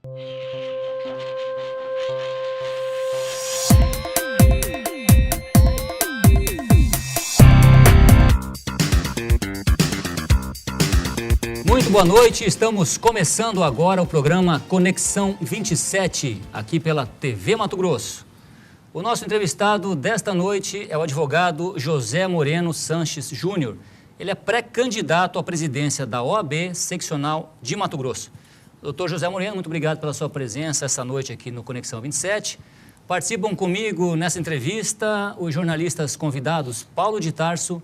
Muito boa noite, estamos começando agora o programa Conexão 27, aqui pela TV Mato Grosso. O nosso entrevistado desta noite é o advogado José Moreno Sanches Júnior. Ele é pré-candidato à presidência da OAB Seccional de Mato Grosso. Doutor José Moreno, muito obrigado pela sua presença essa noite aqui no Conexão 27. Participam comigo nessa entrevista os jornalistas convidados Paulo de Tarso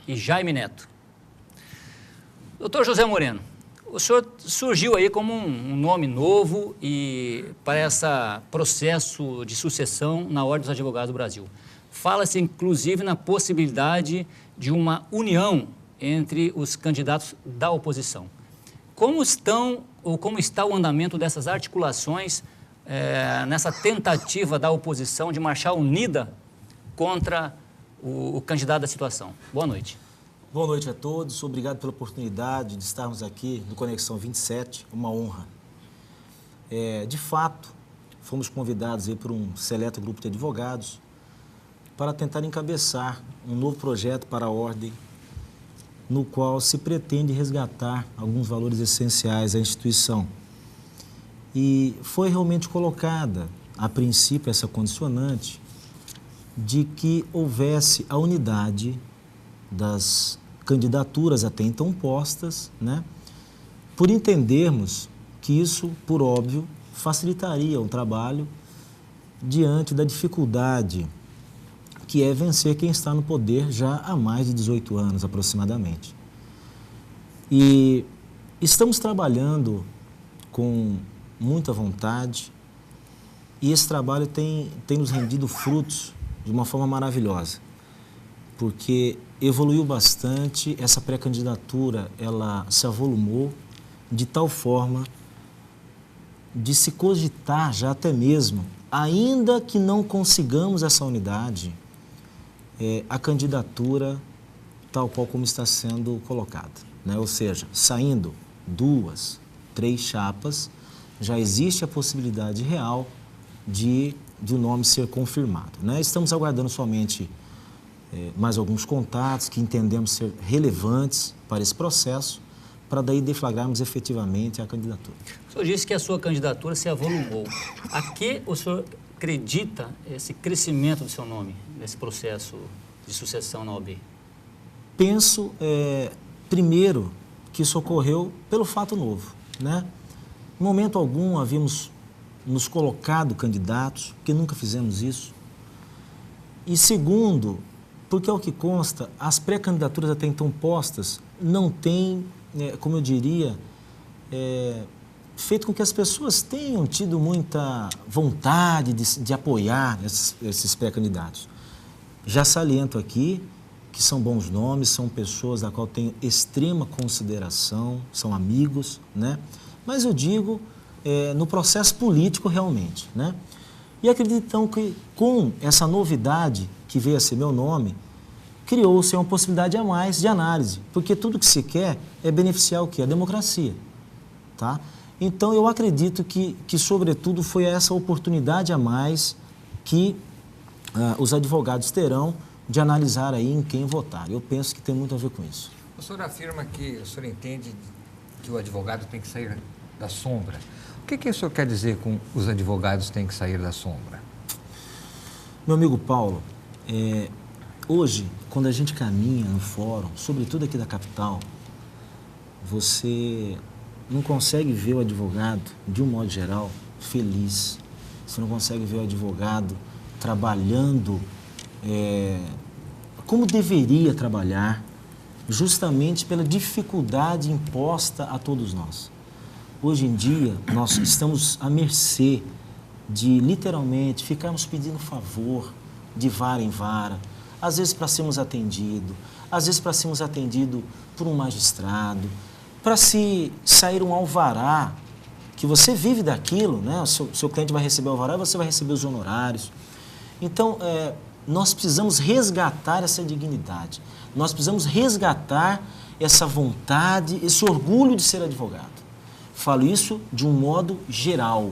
e Jaime Neto. Doutor José Moreno, o senhor surgiu aí como um nome novo e para esse processo de sucessão na Ordem dos Advogados do Brasil. Fala-se, inclusive, na possibilidade de uma união entre os candidatos da oposição. Como está o andamento dessas articulações nessa tentativa da oposição de marchar unida contra o candidato da situação? Boa noite. Boa noite a todos, obrigado pela oportunidade de estarmos aqui no Conexão 27, uma honra. De fato, fomos convidados aí por um seleto grupo de advogados para tentar encabeçar um novo projeto para a Ordem, no qual se pretende resgatar alguns valores essenciais à instituição. E foi realmente colocada, a princípio, essa condicionante de que houvesse a unidade das candidaturas até então postas, né? Por entendermos que isso, por óbvio, facilitaria o trabalho diante da dificuldade que é vencer quem está no poder já há mais de 18 anos aproximadamente. E estamos trabalhando com muita vontade e esse trabalho tem nos rendido frutos de uma forma maravilhosa, porque evoluiu bastante, essa pré-candidatura, ela se avolumou de tal forma de se cogitar já até mesmo, ainda que não consigamos essa unidade, a candidatura tal qual como está sendo colocada, né? Ou seja, saindo 2, 3 chapas, já existe a possibilidade real de o nome ser confirmado, né? Estamos aguardando somente mais alguns contatos que entendemos ser relevantes para esse processo, para daí deflagrarmos efetivamente a candidatura. O senhor disse que a sua candidatura se avolumou. A que o senhor acredita esse crescimento do seu nome nesse processo de sucessão na OAB? Penso, primeiro, que isso ocorreu pelo fato novo, né? Em momento algum havíamos nos colocado candidatos, porque nunca fizemos isso. E segundo, porque ao que consta, as pré-candidaturas até então postas não têm, como eu diria, feito com que as pessoas tenham tido muita vontade de apoiar esses pré-candidatos. Já saliento aqui que são bons nomes, são pessoas da qual tenho extrema consideração, são amigos, né? Mas eu digo no processo político realmente, né? E acredito então que com essa novidade que veio a ser meu nome, criou-se uma possibilidade a mais de análise, porque tudo que se quer é beneficiar o quê? A democracia, tá? Então, eu acredito que sobretudo, foi essa oportunidade a mais que os advogados terão de analisar aí em quem votar. Eu penso que tem muito a ver com isso. O senhor afirma que o senhor entende que o advogado tem que sair da sombra. O que o senhor quer dizer com os advogados têm que sair da sombra? Meu amigo Paulo, hoje, quando a gente caminha no fórum, sobretudo aqui da capital, você não consegue ver o advogado, de um modo geral, feliz. Você não consegue ver o advogado trabalhando como deveria trabalhar, justamente pela dificuldade imposta a todos nós. Hoje em dia, nós estamos à mercê de, literalmente, ficarmos pedindo favor de vara em vara, às vezes para sermos atendidos, às vezes para sermos atendidos por um magistrado, para se sair um alvará, que você vive daquilo, né? O seu cliente vai receber o alvará e você vai receber os honorários. Então, nós precisamos resgatar essa dignidade, nós precisamos resgatar essa vontade, esse orgulho de ser advogado. Falo isso de um modo geral,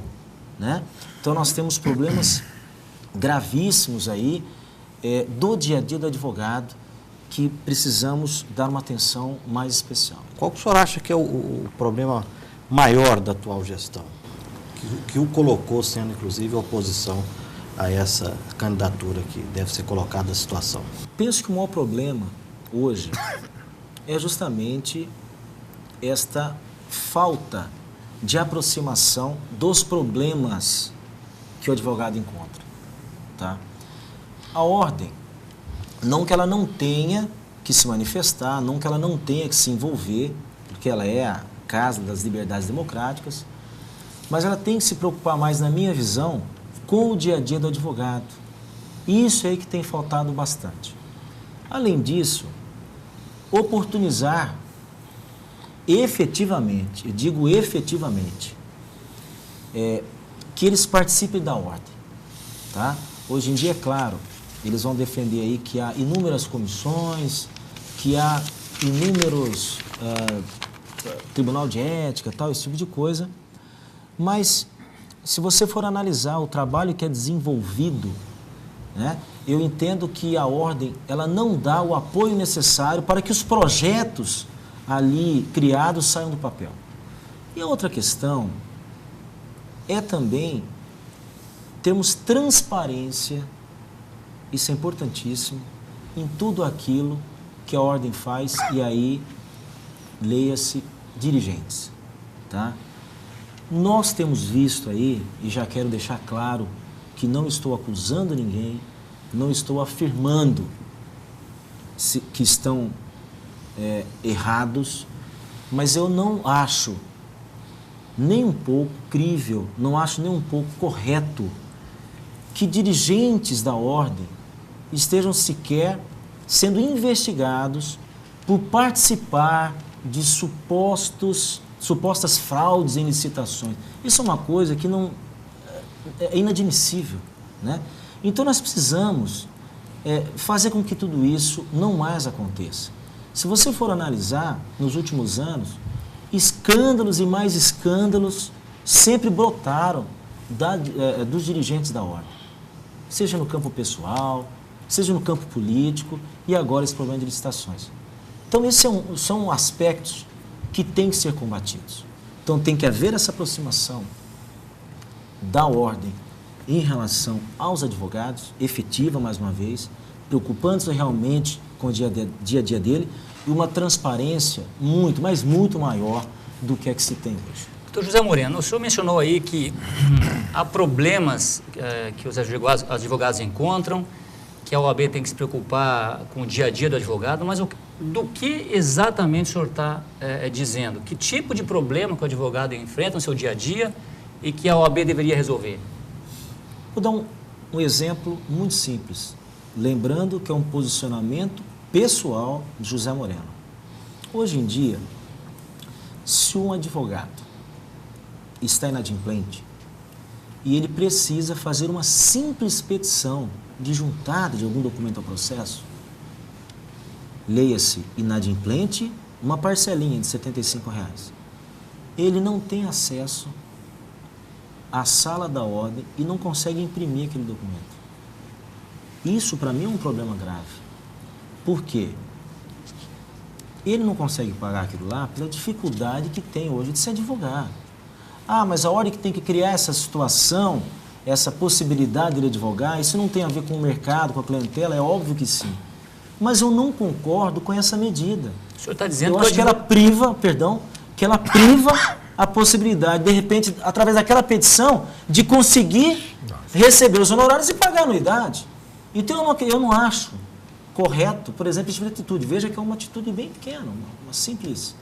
né? Então, nós temos problemas gravíssimos aí do dia a dia do advogado que precisamos dar uma atenção mais especial. Qual que o senhor acha que é o problema maior da atual gestão? Que o colocou sendo, inclusive, oposição a essa candidatura que deve ser colocada à situação? Penso que o maior problema hoje é justamente esta falta de aproximação dos problemas que o advogado encontra, tá? A ordem, não que ela não tenha que se manifestar, não que ela não tenha que se envolver, porque ela é a casa das liberdades democráticas, mas ela tem que se preocupar mais, na minha visão, com o dia a dia do advogado. Isso é aí que tem faltado bastante. Além disso, oportunizar efetivamente, eu digo efetivamente, que eles participem da ordem, tá? Hoje em dia, é claro, eles vão defender aí que há inúmeras comissões, que há inúmeros tribunal de ética, tal, esse tipo de coisa, mas se você for analisar o trabalho que é desenvolvido, né, eu entendo que a ordem ela não dá o apoio necessário para que os projetos ali criados saiam do papel. E a outra questão é também termos transparência, isso é importantíssimo, em tudo aquilo que a ordem faz, e aí leia-se dirigentes, tá? Nós temos visto aí, e já quero deixar claro que não estou acusando ninguém, não estou afirmando que estão errados, mas eu não acho nem um pouco crível, não acho nem um pouco correto que dirigentes da ordem estejam sequer sendo investigados por participar de supostas fraudes em licitações. Isso é uma coisa que não é inadmissível, né? Então nós precisamos fazer com que tudo isso não mais aconteça. Se você for analisar, nos últimos anos, escândalos e mais escândalos sempre brotaram dos dirigentes da ordem, seja no campo pessoal, seja no campo político e agora esse problema de licitações. Então, esses são aspectos que têm que ser combatidos. Então, tem que haver essa aproximação da ordem em relação aos advogados, efetiva, mais uma vez, preocupando-se realmente com o dia a dia dele e uma transparência muito, mas muito maior do que é que se tem hoje. Doutor José Moreno, o senhor mencionou aí que há problemas que os advogados encontram, que a OAB tem que se preocupar com o dia a dia do advogado, mas do que exatamente o senhor está dizendo? Que tipo de problema que o advogado enfrenta no seu dia a dia e que a OAB deveria resolver? Vou dar um exemplo muito simples, lembrando que é um posicionamento pessoal de José Moreno. Hoje em dia, se um advogado está inadimplente e ele precisa fazer uma simples petição de juntada de algum documento ao processo, leia-se inadimplente, uma parcelinha de R$ 75. Ele não tem acesso à sala da ordem e não consegue imprimir aquele documento. Isso, para mim, é um problema grave. Por quê? Ele não consegue pagar aquilo lá pela dificuldade que tem hoje de se advogar. Ah, mas a ordem que tem que criar essa situação, essa possibilidade de ele advogar, isso não tem a ver com o mercado, com a clientela? É óbvio que sim. Mas eu não concordo com essa medida. O senhor está dizendo eu acho que ela priva, a possibilidade, de repente, através daquela petição, de conseguir receber os honorários e pagar a anuidade. Então, eu não acho correto, por exemplo, esse tipo de atitude. Veja que é uma atitude bem pequena, uma simples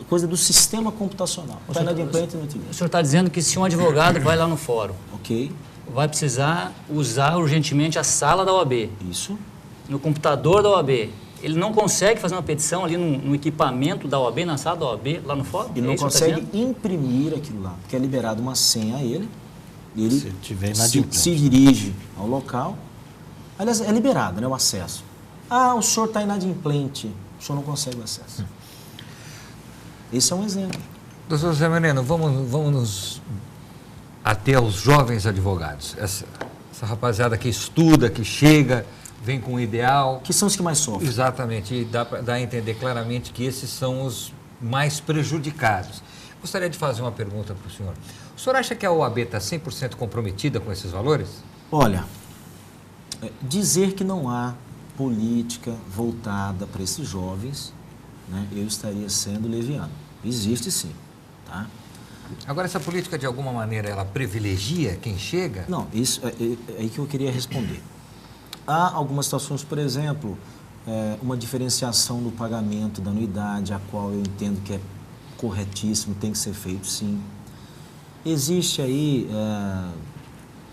coisa do sistema computacional. O senhor está dizendo que se um advogado vai lá no fórum, vai precisar usar urgentemente a sala da OAB. Isso. No computador da OAB. Ele não consegue fazer uma petição ali no equipamento da OAB, na sala da OAB, lá no fórum? Ele não consegue imprimir aquilo lá, porque é liberado uma senha a ele. Ele se dirige ao local. Aliás, é liberado, né, o acesso. Ah, o senhor está inadimplente, o senhor não consegue o acesso. Esse é um exemplo. Doutor José Moreno, vamos nos até aos jovens advogados. Essa rapaziada que estuda, que chega, vem com um ideal. Que são os que mais sofrem. Exatamente, e dá a entender claramente que esses são os mais prejudicados. Gostaria de fazer uma pergunta para o senhor. O senhor acha que a OAB está 100% comprometida com esses valores? Olha, dizer que não há política voltada para esses jovens, né, eu estaria sendo leviano. Existe sim, tá? Agora, essa política, de alguma maneira, ela privilegia quem chega? Não, isso é aí que eu queria responder. Há algumas situações, por exemplo, uma diferenciação no pagamento da anuidade, a qual eu entendo que é corretíssimo, tem que ser feito sim. Existe aí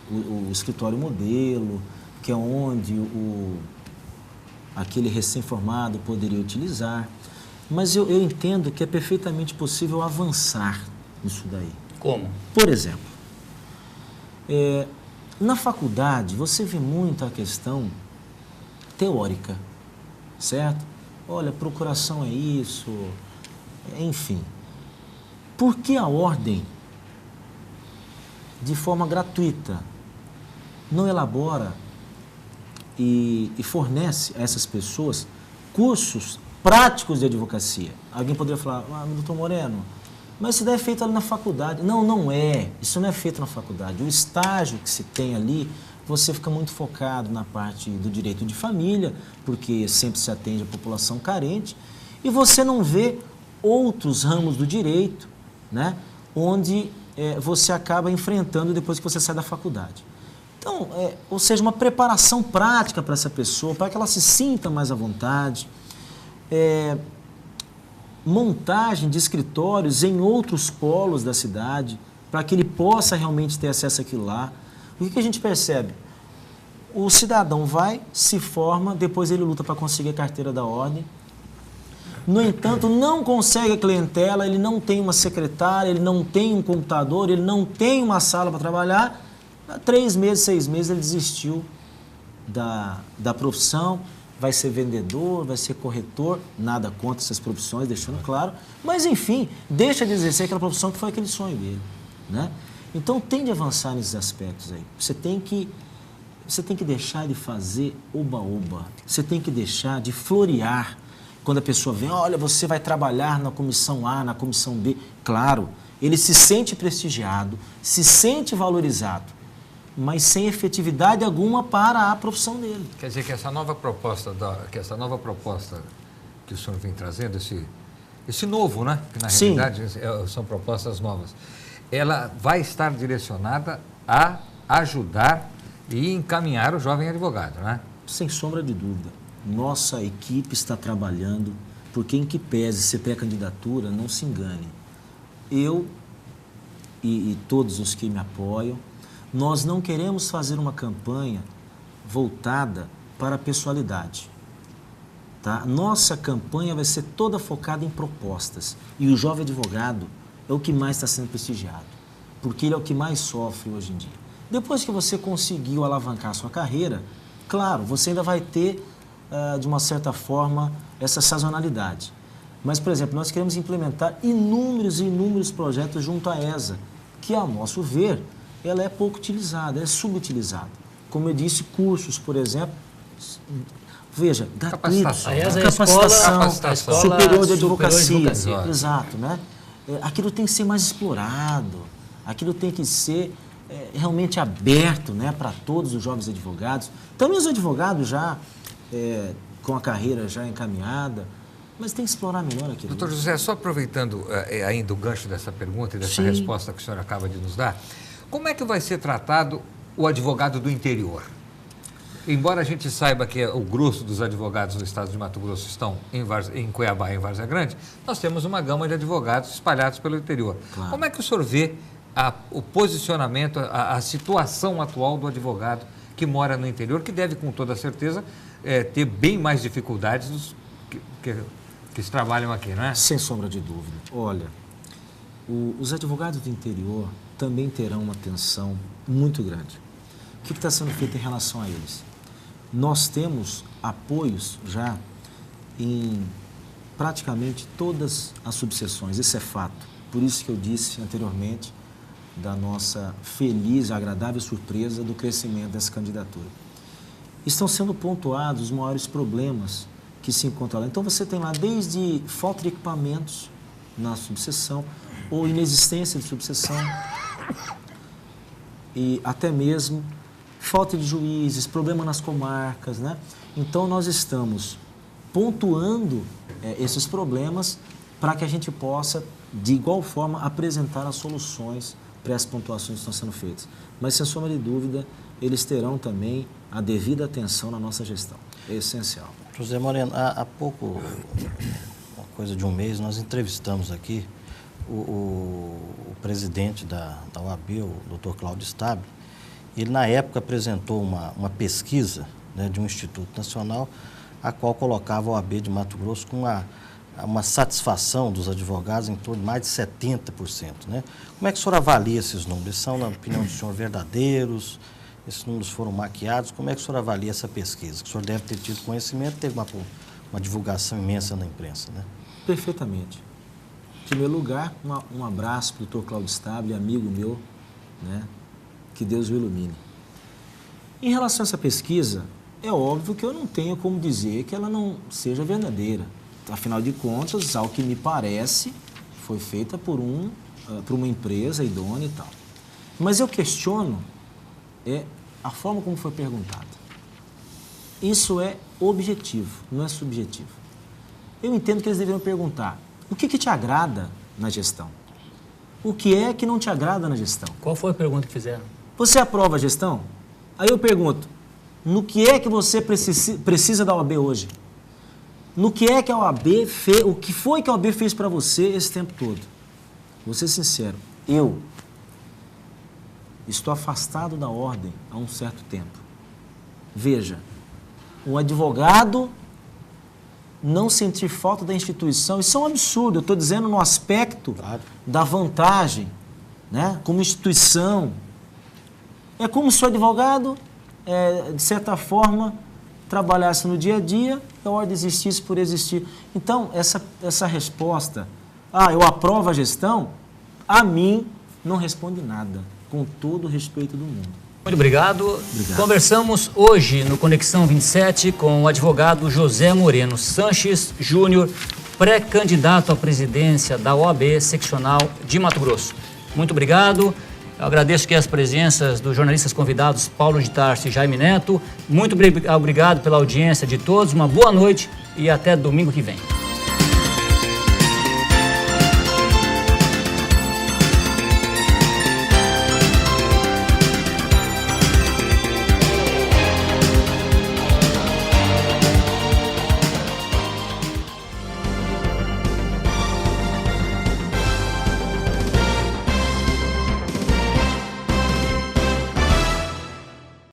o escritório modelo, que é onde aquele recém-formado poderia utilizar. Mas eu entendo que é perfeitamente possível avançar nisso daí. Como? Por exemplo, na faculdade você vê muito a questão teórica, certo? Olha, procuração é isso, enfim. Por que a ordem, de forma gratuita, não elabora e fornece a essas pessoas cursos práticos de advocacia? Alguém poderia falar, doutor Moreno, mas isso daí é feito ali na faculdade. Não, não é. Isso não é feito na faculdade. O estágio que se tem ali, você fica muito focado na parte do direito de família, porque sempre se atende a população carente, e você não vê outros ramos do direito, né, onde você acaba enfrentando depois que você sai da faculdade. Então, ou seja, uma preparação prática para essa pessoa, para que ela se sinta mais à vontade, montagem de escritórios em outros polos da cidade, para que ele possa realmente ter acesso àquilo lá. O que a gente percebe? O cidadão vai, se forma, depois ele luta para conseguir a carteira da ordem. No entanto, não consegue a clientela, ele não tem uma secretária, ele não tem um computador, ele não tem uma sala para trabalhar. Há 3 meses, 6 meses ele desistiu da profissão. Vai ser vendedor, vai ser corretor, nada contra essas profissões, deixando claro, mas enfim, deixa de exercer aquela profissão que foi aquele sonho dele, né? Então tem de avançar nesses aspectos aí. Você tem que deixar de fazer oba-oba, você tem que deixar de florear. Quando a pessoa vem, olha, você vai trabalhar na comissão A, na comissão B, claro, ele se sente prestigiado, se sente valorizado, mas sem efetividade alguma para a profissão dele. Quer dizer que essa nova proposta que o senhor vem trazendo, esse novo, né? Que na Sim. realidade são propostas novas, ela vai estar direcionada a ajudar e encaminhar o jovem advogado, né? Sem sombra de dúvida. Nossa equipe está trabalhando, porque em que pese ser pré-candidatura, não se engane. Eu e todos os que me apoiam, nós não queremos fazer uma campanha voltada para a pessoalidade. Tá? Nossa campanha vai ser toda focada em propostas. E o jovem advogado é o que mais está sendo prestigiado, porque ele é o que mais sofre hoje em dia. Depois que você conseguiu alavancar a sua carreira, claro, você ainda vai ter, de uma certa forma, essa sazonalidade. Mas, por exemplo, nós queremos implementar inúmeros e inúmeros projetos junto à ESA, que, ao nosso ver, ela é pouco utilizada, é subutilizada. Como eu disse, cursos, por exemplo, veja, gratuitos, A ESA é capacitação, a escola superior de advocacia, superior de advocacia. exato, né? Aquilo tem que ser mais explorado, aquilo tem que ser realmente aberto, né, para todos os jovens advogados, também os advogados já com a carreira já encaminhada, mas tem que explorar melhor aquilo. Doutor José, só aproveitando ainda o gancho dessa pergunta e dessa Sim. resposta que o senhor acaba de nos dar, como é que vai ser tratado o advogado do interior? Embora a gente saiba que o grosso dos advogados do estado de Mato Grosso estão em Cuiabá e em Várzea Grande, nós temos uma gama de advogados espalhados pelo interior. Claro. Como é que o senhor vê o posicionamento, a situação atual do advogado que mora no interior, que deve, com toda certeza, ter bem mais dificuldades dos que trabalham aqui, não é? Sem sombra de dúvida. Olha, os advogados do interior também terão uma atenção muito grande. O que está sendo feito em relação a eles? Nós temos apoios já em praticamente todas as subseções, isso é fato. Por isso que eu disse anteriormente da nossa feliz, agradável surpresa do crescimento dessa candidatura. Estão sendo pontuados os maiores problemas que se encontram lá. Então você tem lá desde falta de equipamentos na subseção ou inexistência de subseção e até mesmo falta de juízes, problema nas comarcas, né? Então nós estamos pontuando esses problemas para que a gente possa, de igual forma, apresentar as soluções para as pontuações que estão sendo feitas. Mas, sem sombra de dúvida, eles terão também a devida atenção na nossa gestão. É essencial. José Moreno, há pouco, uma coisa de um mês, nós entrevistamos aqui o presidente da OAB, o Dr. Cláudio Stabile. Ele, na época, apresentou uma pesquisa, né, de um Instituto Nacional, a qual colocava a OAB de Mato Grosso com uma satisfação dos advogados em torno de mais de 70%. Né? Como é que o senhor avalia esses números? Eles são, na opinião do senhor, verdadeiros? Esses números foram maquiados? Como é que o senhor avalia essa pesquisa? Que o senhor deve ter tido conhecimento, teve uma divulgação imensa na imprensa, né? Perfeitamente. Em primeiro lugar, um abraço para o Dr. Cláudio Stabile, amigo meu, né? Que Deus o ilumine. Em relação a essa pesquisa, é óbvio que eu não tenho como dizer que ela não seja verdadeira. Afinal de contas, ao que me parece, foi feita por uma empresa idônea e tal. Mas eu questiono a forma como foi perguntado. Isso é objetivo, não é subjetivo. Eu entendo que eles deveriam perguntar: o que te agrada na gestão? O que é que não te agrada na gestão? Qual foi a pergunta que fizeram? Você aprova a gestão? Aí eu pergunto: no que é que você precisa da OAB hoje? No que é que a OAB fez, o que foi que a OAB fez para você esse tempo todo? Vou ser sincero, eu estou afastado da ordem há um certo tempo. Veja, um advogado não sentir falta da instituição, isso é um absurdo. Eu estou dizendo no aspecto da vantagem, né, como instituição. É como se o advogado, de certa forma, trabalhasse no dia a dia e a ordem existisse por existir. Então, essa resposta, eu aprovo a gestão, a mim não responde nada, com todo o respeito do mundo. Muito obrigado. Conversamos hoje no Conexão 27 com o advogado José Moreno Sanches Júnior, pré-candidato à presidência da OAB Seccional de Mato Grosso. Muito obrigado. Eu agradeço aqui as presenças dos jornalistas convidados Paulo de Tarso e Jaime Neto. Muito obrigado pela audiência de todos. Uma boa noite e até domingo que vem.